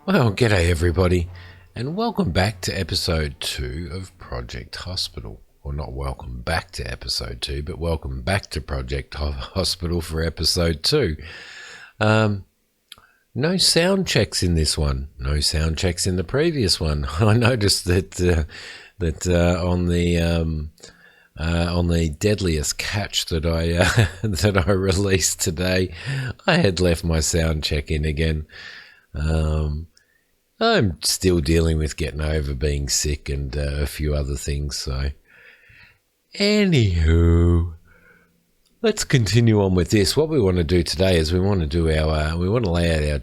Well, g'day everybody, and welcome back to episode 2 of Project Hospital. Well, not welcome back to episode 2, but welcome back to Project Hospital for episode 2. No sound checks in this one. No sound checks in the previous one. I noticed that on the deadliest catch that I that I released today, I had left my sound check in again. I'm still dealing with getting over being sick and a few other things. So, anywho, let's continue on with this. What we want to do today is we want to do we want to lay out our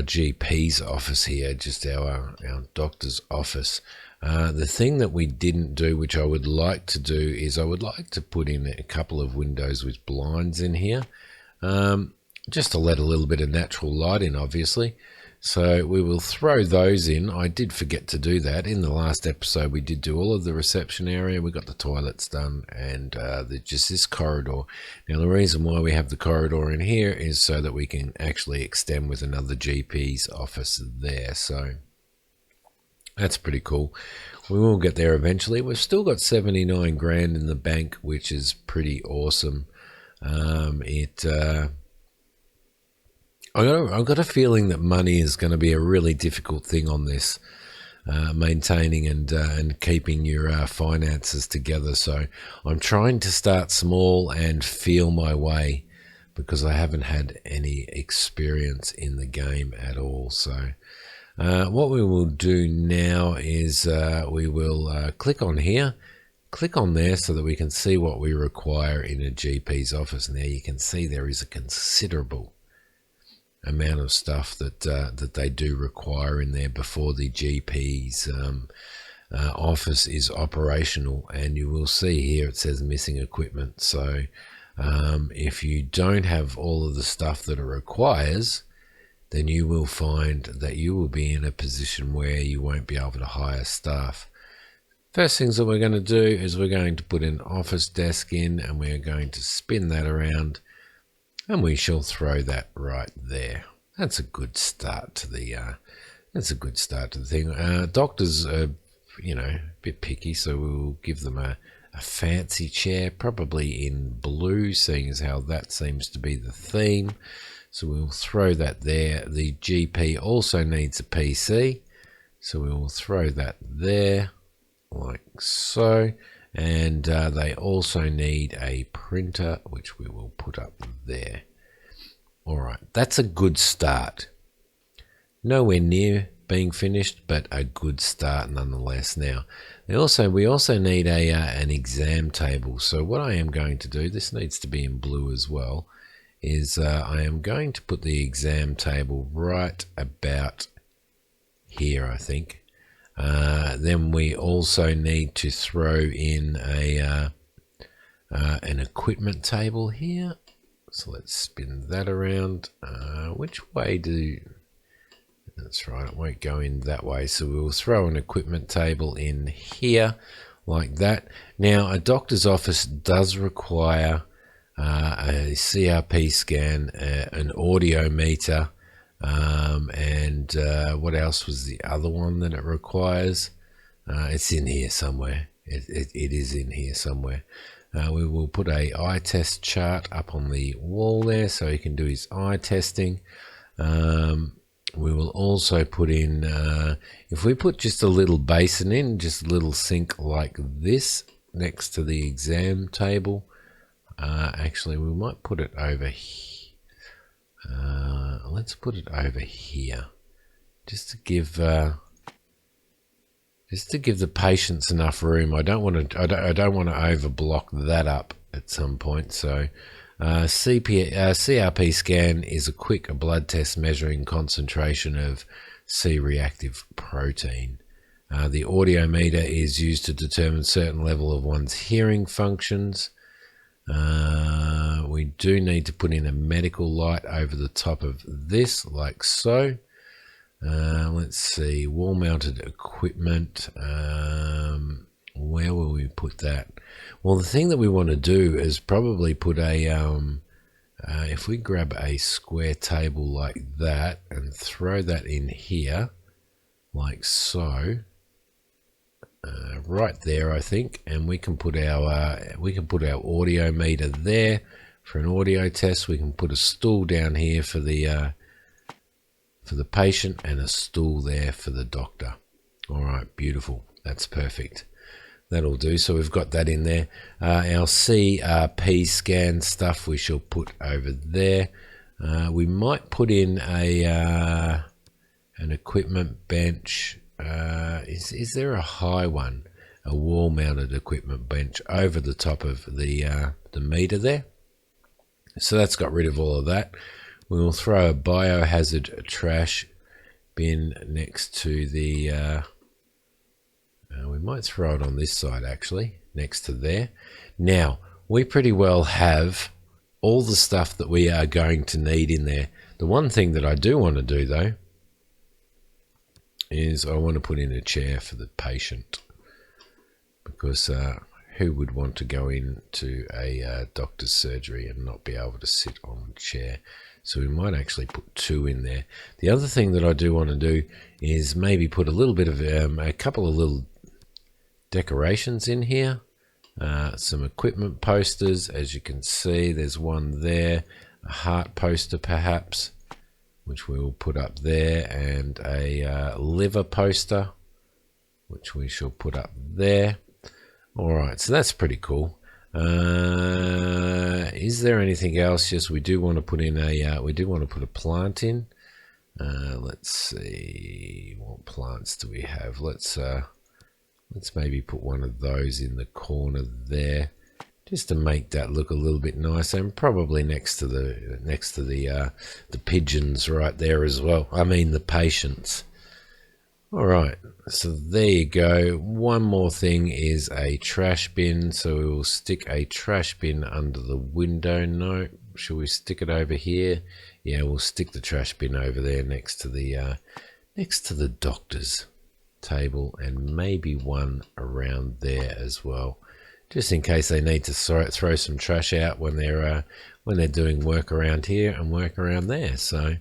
GP's office here, just our doctor's office. The thing that we didn't do, which I would like to do, is I would like to put in a couple of windows with blinds in here, just to let a little bit of natural light in, obviously. So we will throw those in. I did forget to do that. In the last episode, we did do all of the reception area. We got the toilets done and just this corridor. Now, the reason why we have the corridor in here is so that we can actually extend with another GP's office there. So that's pretty cool. We will get there eventually. We've still got 79 grand in the bank, which is pretty awesome. I've got a feeling that money is going to be a really difficult thing on this, maintaining and keeping your finances together. So I'm trying to start small and feel my way, because I haven't had any experience in the game at all. So what we will do now is we will click on here, click on there so that we can see what we require in a GP's office. Now you can see there is a considerable amount of stuff that they do require in there before the GP's office is operational. And you will see here it says missing equipment. So if you don't have all of the stuff that it requires, then you will find that you will be in a position where you won't be able to hire staff. First things that we're going to do is we're going to put an office desk in, and we're going to spin that around, and we shall throw that right there. That's a good start to the thing. Doctors are, a bit picky, so we'll give them a fancy chair, probably in blue, seeing as how that seems to be the theme. So we'll throw that there. The GP also needs a PC, so we will throw that there, like so. And they also need a printer, which we will put up there. All right, that's a good start. Nowhere near being finished, but a good start nonetheless. Now, we also need an exam table. So what I am going to do, this needs to be in blue as well, is I am going to put the exam table right about here, I think. Then we also need to throw in an equipment table here. So let's spin that around. Which way that's right, it won't go in that way. So we'll throw an equipment table in here like that. Now, a doctor's office does require a CRP scan, an audio meter, and what else was the other one that it requires? It's in here somewhere. It is in here somewhere. We will put a eye test chart up on the wall there so he can do his eye testing. We will also put in, if we put just a little basin in, just a little sink like this next to the exam table. Actually, we might put it over here. Let's put it over here, just to give the patients enough room. I don't want to overblock that up at some point. So, CRP scan is a quick blood test measuring concentration of C-reactive protein. The audio meter is used to determine certain level of one's hearing functions. We do need to put in a medical light over the top of this, like so. Let's see, wall-mounted equipment. Where will we put that? Well, the thing that we want to do is probably put a if we grab a square table like that and throw that in here, like so, right there, I think, and we can put our audio meter there for an audio test. We can put a stool down here for the patient and a stool there for the doctor. All right, beautiful. That's perfect. That'll do. So we've got that in there. Our Crp Scan stuff we shall put over there. We might put in an equipment bench. Is there a high one, a wall-mounted equipment bench over the top of the meter there? So that's got rid of all of that. We will throw a biohazard trash bin next to the. We might throw it on this side actually, next to there. Now we pretty well have all the stuff that we are going to need in there. The one thing that I do want to do though is I want to put in a chair for the patient, because who would want to go into a doctor's surgery and not be able to sit on a chair? So we might actually put 2 in there. The other thing that I do want to do is maybe put a little bit of a couple of little decorations in here. Some equipment posters, as you can see, there's one there, a heart poster perhaps, which we will put up there, and a liver poster, which we shall put up there. All right, so that's pretty cool. Is there anything else? Yes, we do want to put in a put a plant in. Let's see, what plants do we have? Let's maybe put one of those in the corner there, just to make that look a little bit nicer, and probably next to the pigeons right there as well. I mean the patients. All right, so there you go. One more thing is a trash bin, so we will stick a trash bin under the window. No, should we stick it over here? Yeah, we'll stick the trash bin over there next to the doctor's table, and maybe one around there as well, just in case they need to throw some trash out when they're doing work around here and work around there. So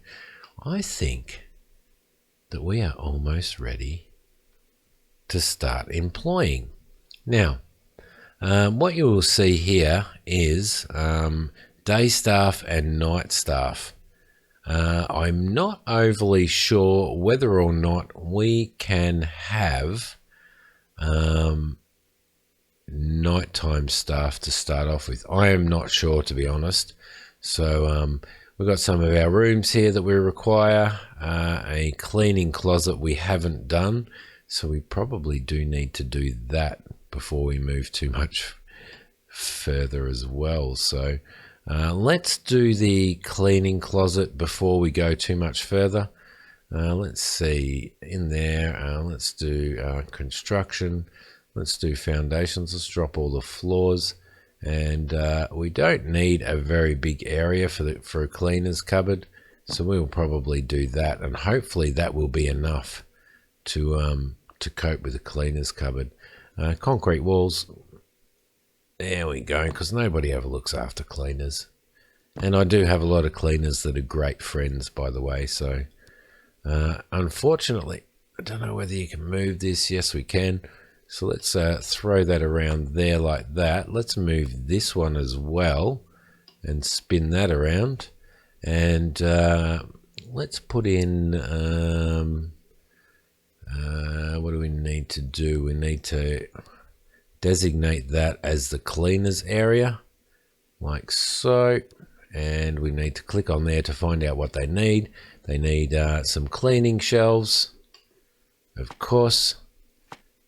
I think that we are almost ready to start employing. Now, what you will see here is day staff and night staff. I'm not overly sure whether or not we can have nighttime staff to start off with. I am not sure, to be honest. So we've got some of our rooms here that we require, a cleaning closet we haven't done, so we probably do need to do that before we move too much further as well. So let's do the cleaning closet before we go too much further. Let's see, in there, let's do construction, let's do foundations, let's drop all the floors. And we don't need a very big area for a cleaner's cupboard, so we'll probably do that, and hopefully that will be enough to cope with the cleaner's cupboard. Concrete walls, there we go, because nobody ever looks after cleaners, and I do have a lot of cleaners that are great friends, by the way. So unfortunately, I don't know whether you can move this. Yes, we can. So let's throw that around there like that. Let's move this one as well and spin that around. And let's put in, what do we need to do? We need to designate that as the cleaners area, like so. And we need to click on there to find out what they need. They need some cleaning shelves, of course.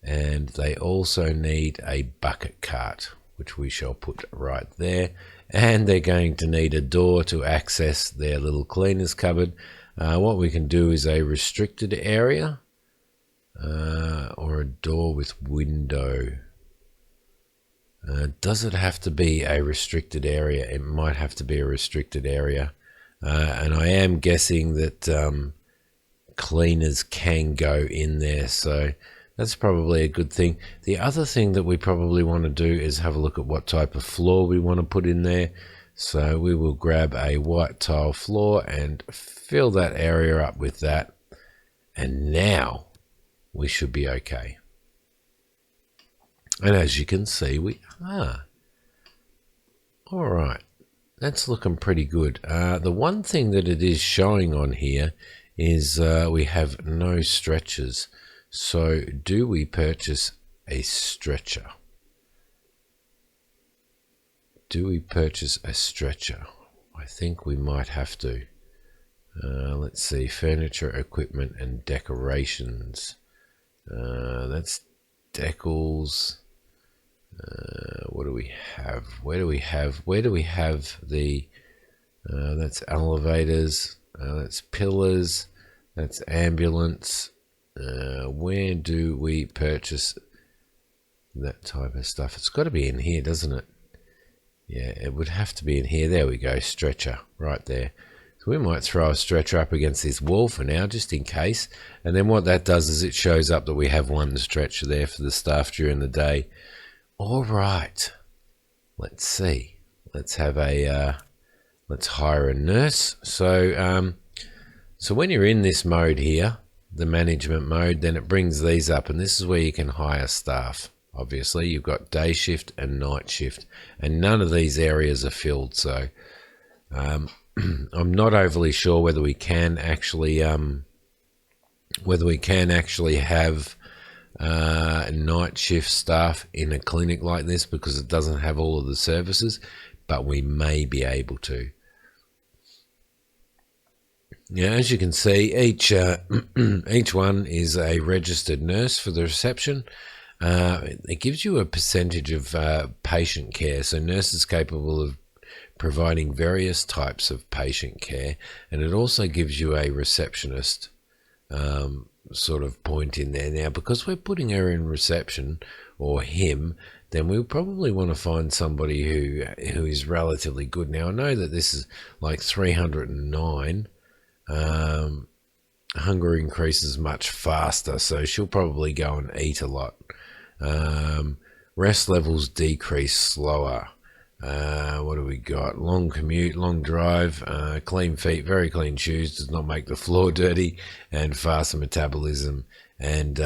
And they also need a bucket cart, which we shall put right there. And they're going to need a door to access their little cleaner's cupboard. What we can do is a restricted area or a door with window. Does it have to be a restricted area? It might have to be a restricted area. And I am guessing that cleaners can go in there. So that's probably a good thing. The other thing that we probably want to do is have a look at what type of floor we want to put in there. So we will grab a white tile floor and fill that area up with that. And now we should be okay. And as you can see, we are. All right, that's looking pretty good. The one thing that it is showing on here is we have no stretchers. So do we purchase a stretcher? Do we purchase a stretcher? I think we might have to. Let's see, furniture, equipment, and decorations. That's decals. What do we have? Where do we have the, that's elevators, that's pillars, that's ambulance. Where do we purchase that type of stuff? It's got to be in here, doesn't it? Yeah, it would have to be in here. There we go, stretcher, right there. So we might throw a stretcher up against this wall for now, just in case. And then what that does is it shows up that we have one stretcher there for the staff during the day. All right, let's see. Let's have a, let's hire a nurse. So, so when you're in this mode here, the management mode, then it brings these up, and this is where you can hire staff. Obviously, you've got day shift and night shift, and none of these areas are filled. So, I'm not overly sure whether we can actually, have night shift staff in a clinic like this, because it doesn't have all of the services, but we may be able to. Now, as you can see, each one is a registered nurse for the reception. It gives you a percentage of patient care, so nurses capable of providing various types of patient care, and it also gives you a receptionist sort of point in there. Now, because we're putting her in reception, or him, then we'll probably want to find somebody who is relatively good. Now, I know that this is like 309. Hunger increases much faster, so she'll probably go and eat a lot. Rest levels decrease slower. What do we got? Long commute, long drive, clean feet, very clean shoes, does not make the floor dirty, and faster metabolism, and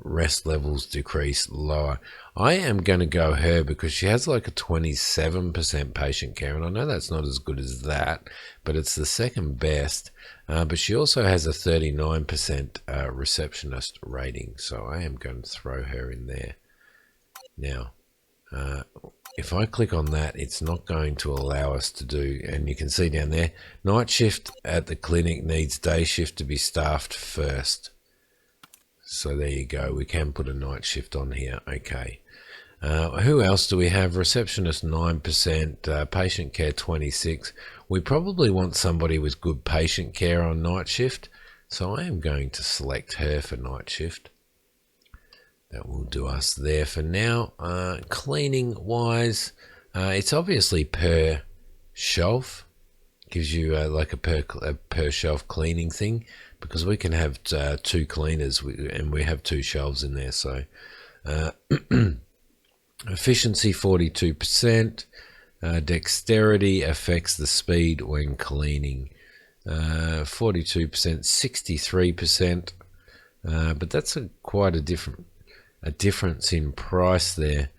rest levels decrease lower. I am going to go her because she has like a 27% patient care, and I know that's not as good as that, but it's the second best. But she also has a 39% receptionist rating, so I am going to throw her in there. Now, if I click on that, it's not going to allow us to do, and you can see down there, night shift at the clinic needs day shift to be staffed first. So there you go, we can put a night shift on here. Okay. Who else do we have? Receptionist 9%, patient care 26%. We probably want somebody with good patient care on night shift, so I am going to select her for night shift. That will do us there for now. Cleaning wise, it's obviously per shelf. Gives you like a per shelf cleaning thing, because we can have two cleaners, and we have two shelves in there. So efficiency 42%. Dexterity affects the speed when cleaning. 42%, 63%. But that's quite a difference in price there.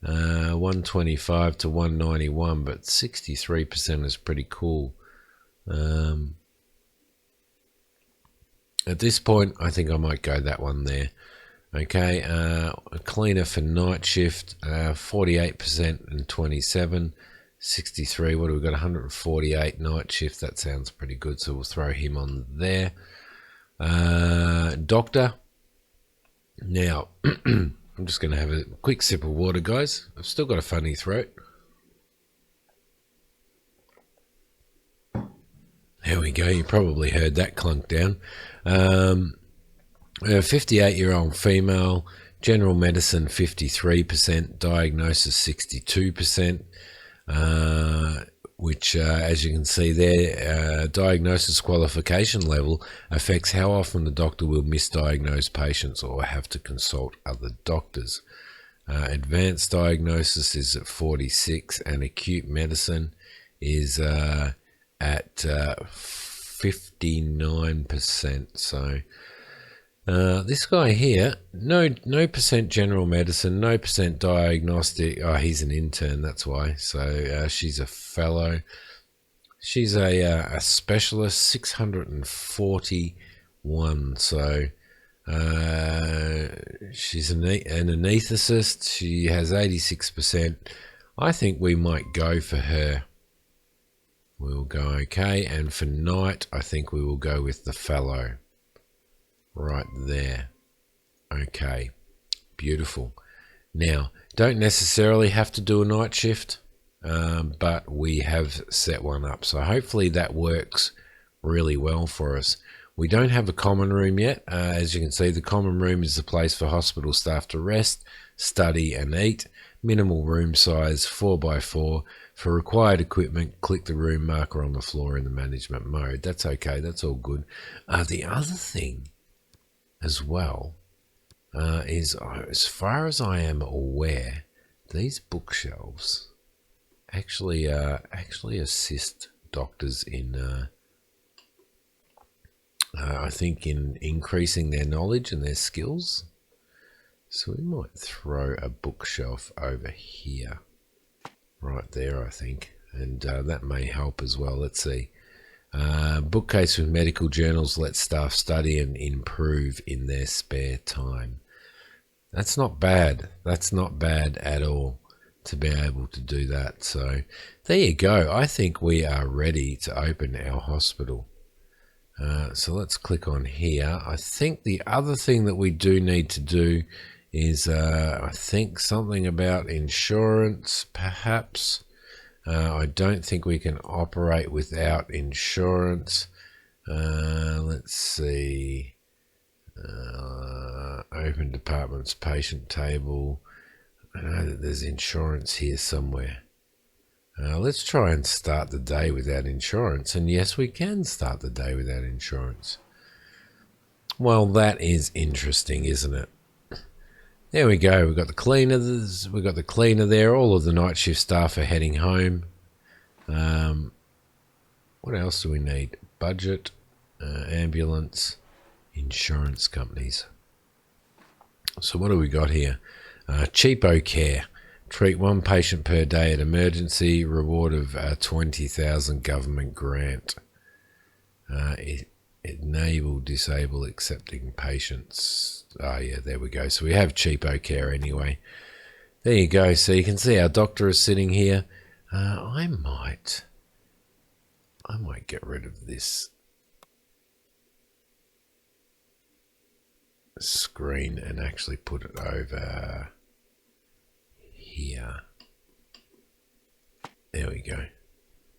125 to 191, but 63% is pretty cool. At this point, I think I might go that one there. Okay, a cleaner for night shift, 48% and 27, 63. What do we got? 148 night shift. That sounds pretty good, so we'll throw him on there. Doctor. Now, I'm just going to have a quick sip of water, guys. I've still got a funny throat. There we go. You probably heard that clunk down. A 58-year-old female, general medicine 53%, diagnosis 62%, which, as you can see there, diagnosis qualification level affects how often the doctor will misdiagnose patients or have to consult other doctors. Advanced diagnosis is at 46, and acute medicine is at 59%. So this guy here, no percent general medicine, no percent diagnostic. Oh, he's an intern, that's why. So she's a fellow. She's a specialist, 641. So she's an anaesthetist. She has 86%. I think we might go for her. We'll go okay. And for night, I think we will go with the fellow. Right there. Okay. Beautiful. Now, don't necessarily have to do a night shift, but we have set one up. So hopefully that works really well for us. We don't have a common room yet. As you can see, the common room is the place for hospital staff to rest, study and eat. Minimal room size, 4x4. For required equipment, click the room marker on the floor in the management mode. That's okay. That's all good. The other thing as well is, as far as I am aware, these bookshelves actually assist doctors in I think in increasing their knowledge and their skills. So we might throw a bookshelf over here, right there, I think, and that may help as well. Let's see. Bookcase with medical journals let staff study and improve in their spare time. That's not bad. That's not bad at all to be able to do that. So there you go. I think we are ready to open our hospital. So let's click on here. I think the other thing that we do need to do is I think something about insurance, perhaps. I don't think we can operate without insurance. Let's see. Open departments, patient table. I know that there's insurance here somewhere. Let's try and start the day without insurance. And yes, we can start the day without insurance. Well, that is interesting, isn't it? There we go. We've got the cleaners. We've got the cleaner there. All of the night shift staff are heading home. What else do we need? Budget, ambulance, insurance companies. So what do we got here? Cheapo care. Treat one patient per day at emergency. Reward of 20,000 government grant. Enable disable accepting patients. Oh yeah, there we go. So we have cheapo care anyway. There you go. So you can see our doctor is sitting here. I might get rid of this screen and actually put it over here. There we go.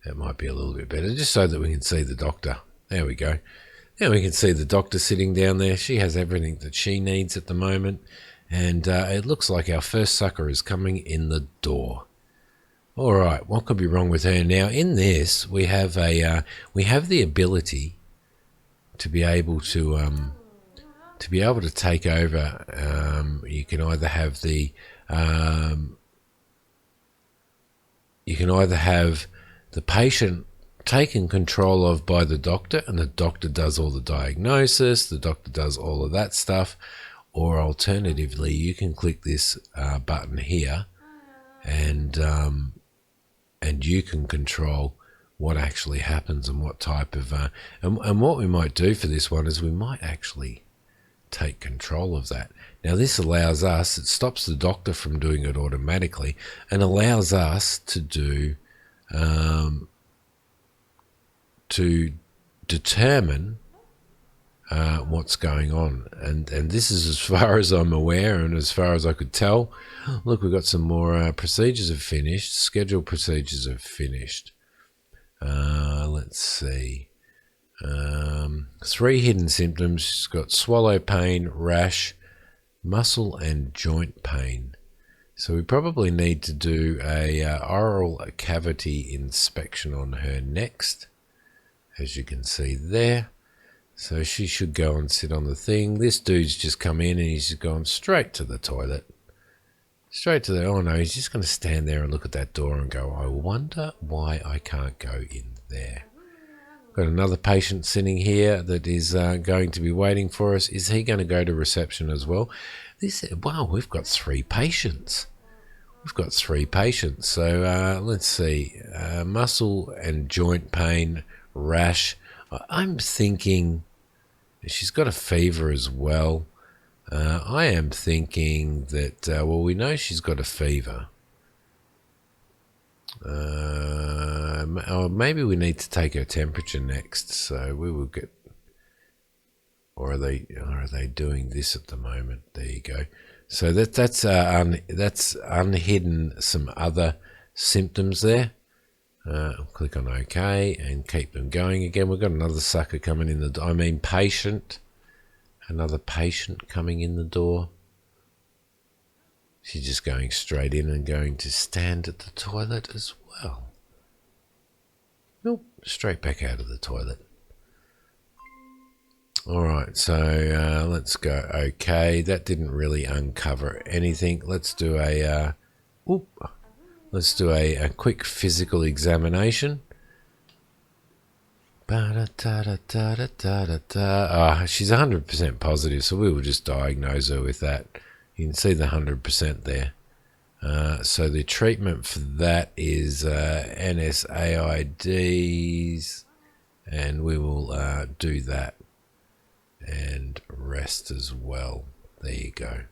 That might be a little bit better, just so that we can see the doctor. There we go. Now we can see the doctor sitting down there. She has everything that she needs at the moment. And it looks like our first sucker is coming in the door. All right, what could be wrong with her? Now, in this, we have the ability to be able to take over. You can either have the patient taken control of by the doctor, and the doctor does all the diagnosis, the doctor does all of that stuff, or alternatively, you can click this button here, and you can control what actually happens and what type of and what we might do for this one is we might actually take control of that. Now this allows us, it stops the doctor from doing it automatically and allows us to do to determine what's going on, and this is as far as I'm aware and as far as I could tell. Look, we've got some more procedures have finished. Scheduled procedures have finished. Let's see. 3 hidden symptoms. She's got swallow pain, rash, muscle and joint pain. So we probably need to do a oral cavity inspection on her next, as you can see there. So she should go and sit on the thing. This dude's just come in and he's gone straight to the toilet. Straight to the, oh no, he's just going to stand there and look at that door and go, I wonder why I can't go in there. Got another patient sitting here that is going to be waiting for us. Is he going to go to reception as well? Wow, we've got 3 patients. We've got 3 patients. So let's see. Muscle and joint pain, rash. I'm thinking she's got a fever as well. I am thinking that, well, we know she's got a fever. Or maybe we need to take her temperature next. So we will get, or are they doing this at the moment? There you go. So that's unhidden some other symptoms there. Click on OK and keep them going again. We've got another sucker coming in the patient. Another patient coming in the door. She's just going straight in and going to stand at the toilet as well. Nope, straight back out of the toilet. Alright, so let's go. Okay, that didn't really uncover anything. Let's do a quick physical examination. She's 100% positive, so we will just diagnose her with that. You can see the 100% there. So the treatment for that is NSAIDs, and we will do that and rest as well. There you go.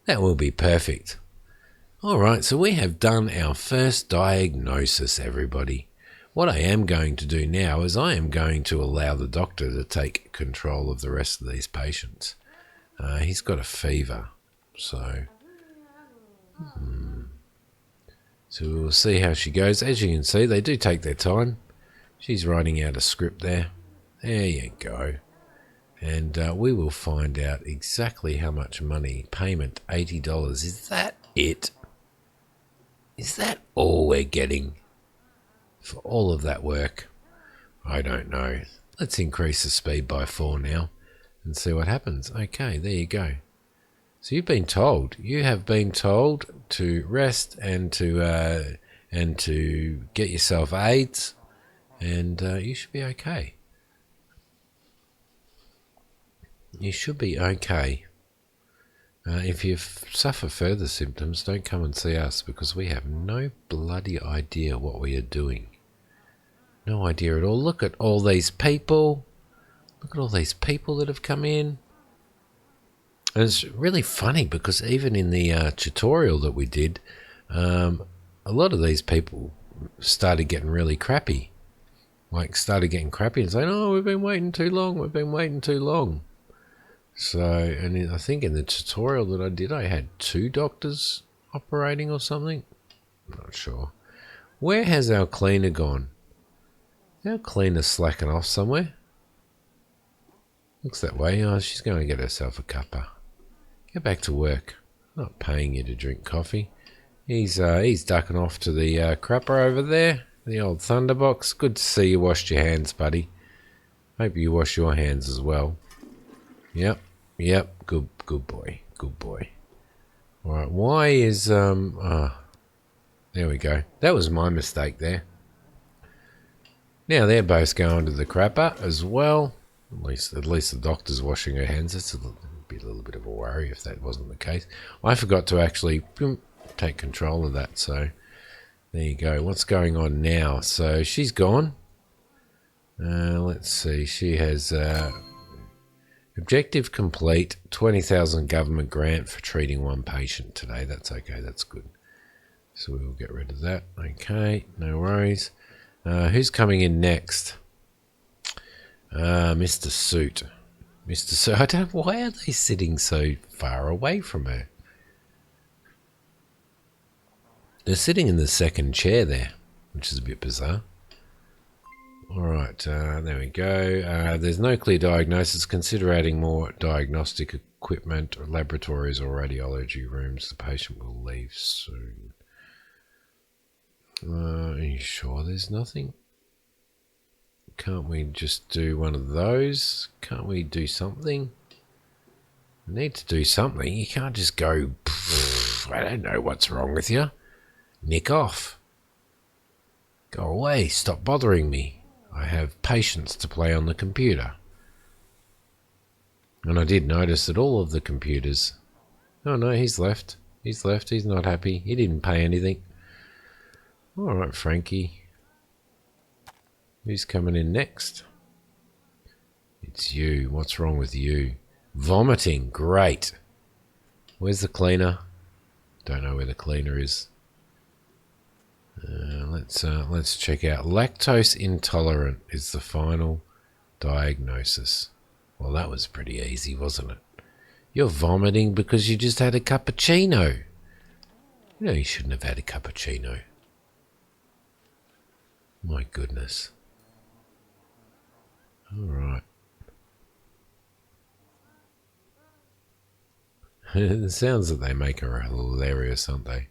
That will be perfect. All right, so we have done our first diagnosis, everybody. What I am going to do now is I am going to allow the doctor to take control of the rest of these patients. He's got a fever, so we'll see how she goes. As you can see, they do take their time. She's writing out a script there. There you go. And we will find out exactly how much money. Payment, $80. Is that it? Is that all we're getting for all of that work? I don't know. Let's increase the speed by 4 now and see what happens. Okay, there you go. So you have been told to rest and to get yourself aids, and you should be okay. You should be okay. If you suffer further symptoms, don't come and see us, because we have no bloody idea what we are doing. No idea at all. Look at all these people. Look at all these people that have come in. And it's really funny because even in the tutorial that we did, a lot of these people started getting really crappy. Started getting crappy and saying, oh, we've been waiting too long. So, and I think in the tutorial that I did, I had 2 doctors operating or something. I'm not sure. Where has our cleaner gone? Our cleaner's slacking off somewhere. Looks that way. Oh, she's going to get herself a cuppa. Get back to work. I'm not paying you to drink coffee. He's ducking off to the crapper over there, the old thunderbox. Good to see you washed your hands, buddy. Hope you wash your hands as well. Yep. Good boy. All right. Why is there we go. That was my mistake there. Now they're both going to the crapper as well. At least the doctor's washing her hands. It's a little bit of a worry if that wasn't the case. I forgot to actually take control of that. So there you go. What's going on now? So she's gone. Let's see. She has objective complete. 20,000 government grant for treating 1 patient today. That's okay. That's good. So we will get rid of that. Okay. No worries. Who's coming in next? Mr. Suit. Mr. Suit. Why are they sitting so far away from her? They're sitting in the second chair there, which is a bit bizarre. Alright, there we go. There's no clear diagnosis. Consider adding more diagnostic equipment or laboratories or radiology rooms. The patient will leave soon. Are you sure there's nothing? Can't we just do one of those? Can't we do something? We need to do something. You can't just go... I don't know what's wrong with you. Nick off. Go away, stop bothering me. I have patience to play on the computer. And I did notice that all of the computers... Oh no, he's left. He's left, he's not happy. He didn't pay anything. Alright, Frankie. Who's coming in next? It's you. What's wrong with you? Vomiting. Great. Where's the cleaner? Don't know where the cleaner is. Let's check out. Lactose intolerant is the final diagnosis. Well, that was pretty easy, wasn't it? You're vomiting because you just had a cappuccino. You know you shouldn't have had a cappuccino. My goodness. All right. The sounds that they make are hilarious, aren't they?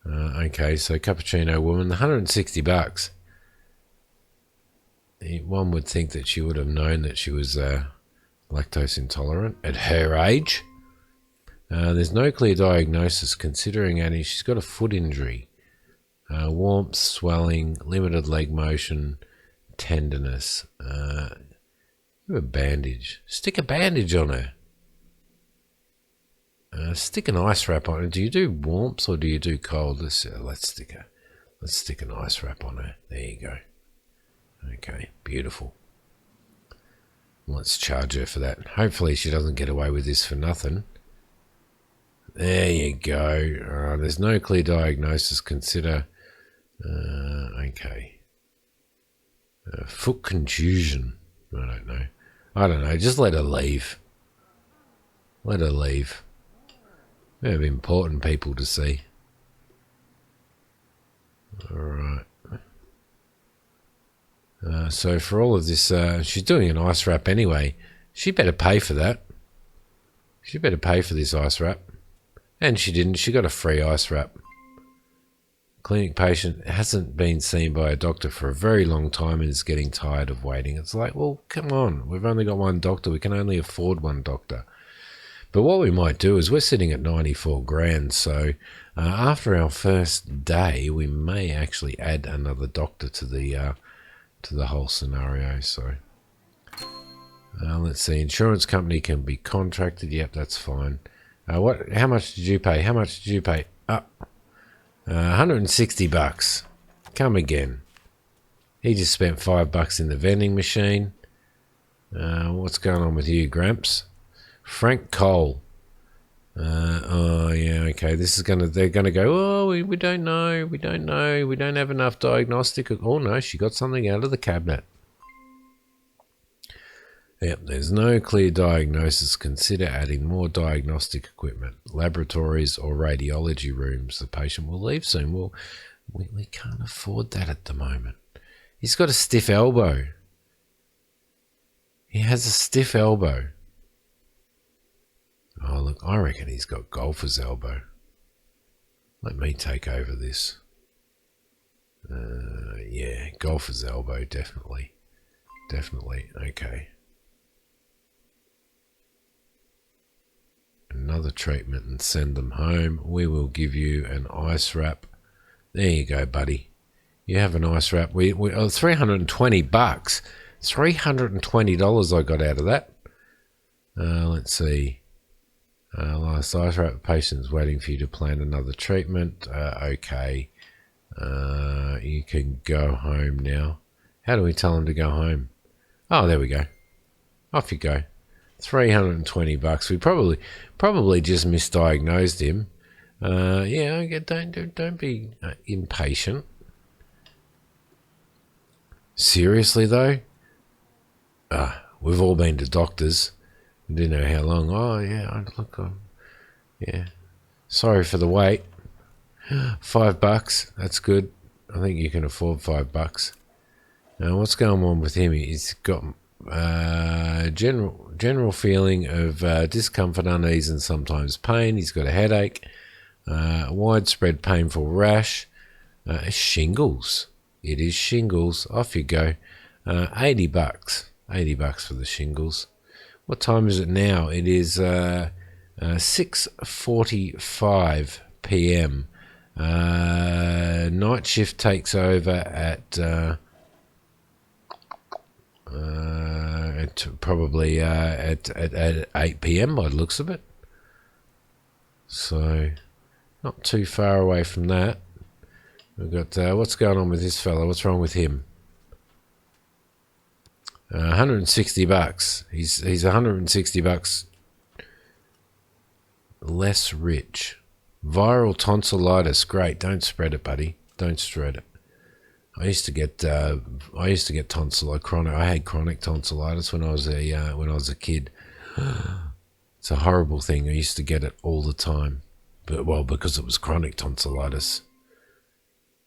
Okay, so cappuccino woman, $160. One would think that she would have known that she was lactose intolerant at her age. There's no clear diagnosis considering Annie. She's got a foot injury. Warmth, swelling, limited leg motion, tenderness. A bandage. Stick a bandage on her. Stick an ice wrap on her. Do you do warmth or do you do cold? Let's stick an ice wrap on her. There you go. Okay, beautiful. Let's charge her for that. Hopefully she doesn't get away with this for nothing. There you go. There's no clear diagnosis. Consider. Okay. Foot contusion. I don't know. Just let her leave. Let her leave. We have important people to see. Alright. So for all of this, she's doing an ice wrap anyway. She better pay for that. She better pay for this ice wrap. And she didn't. She got a free ice wrap. Clinic patient hasn't been seen by a doctor for a very long time and is getting tired of waiting. It's like, well, come on. We've only got one doctor. We can only afford one doctor. But what we might do is we're sitting at 94 grand. So after our first day, we may actually add another doctor to the whole scenario. So let's see. Insurance company can be contracted. Yep, that's fine. How much did you pay? How much did you pay? $160. Come again. He just spent $5 in the vending machine. What's going on with you, Gramps? Frank Cole. Oh yeah, okay. They're gonna go. Oh, we don't know. We don't know. We don't have enough diagnostic. Oh no, she got something out of the cabinet. Yep, there's no clear diagnosis. Consider adding more diagnostic equipment, laboratories or radiology rooms. The patient will leave soon. Well, we can't afford that at the moment. He's got a stiff elbow. He has a stiff elbow. Oh, look, I reckon he's got golfer's elbow. Let me take over this. Yeah, golfer's elbow, definitely. Definitely, okay. Another treatment and send them home. We will give you an ice wrap. There you go, buddy. You have an ice wrap. $320. $320 I got out of that. Let's see. Last ice wrap. Patient's waiting for you to plan another treatment. Okay. You can go home now. How do we tell him to go home? Oh, there we go. Off you go. $320. We probably just misdiagnosed him. Yeah, don't be impatient. Seriously though, we've all been to doctors. We didn't know how long. Oh yeah, yeah. Sorry for the wait. $5. That's good. I think you can afford $5. Now, what's going on with him? He's got general feeling of discomfort, unease, and sometimes pain. He's got a headache, widespread painful rash, shingles. It is shingles. Off you go. $80. $80 for the shingles. What time is it now? It is 6:45 p.m. Night shift takes over at probably at 8 p.m. by the looks of it. So not too far away from that. We've got what's going on with this fella? What's wrong with him? 160 bucks. He's 160 bucks less rich. Viral tonsillitis. Great. Don't spread it, buddy. Don't spread it. I used to get tonsillitis. I had chronic tonsillitis when I was a kid. It's a horrible thing. I used to get it all the time, because it was chronic tonsillitis.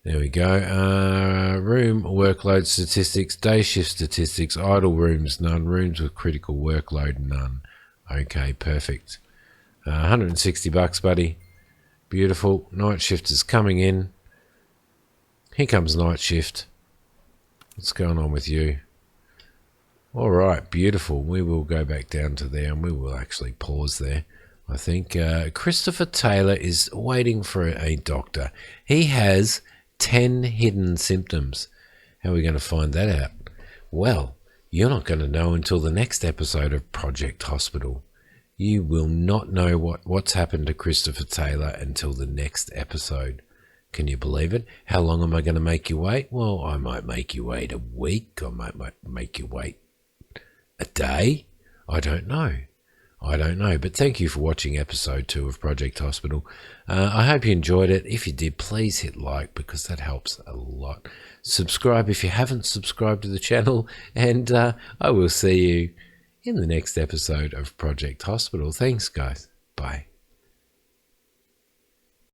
There we go. Room workload statistics, day shift statistics, idle rooms none, rooms with critical workload none. Okay, perfect. 160 bucks, buddy. Beautiful. Night shift is coming in. Here comes night shift. What's going on with you? All right, beautiful. We will go back down to there and we will actually pause there. I think Christopher Taylor is waiting for a doctor. He has 10 hidden symptoms. How are we going to find that out? Well, you're not going to know until the next episode of Project Hospital. You will not know what's happened to Christopher Taylor until the next episode. Can you believe it? How long am I going to make you wait? Well, I might make you wait a week. I might make you wait a day. I don't know. But thank you for watching episode 2 of Project Hospital. I hope you enjoyed it. If you did, please hit like because that helps a lot. Subscribe if you haven't subscribed to the channel. And I will see you in the next episode of Project Hospital. Thanks, guys. Bye.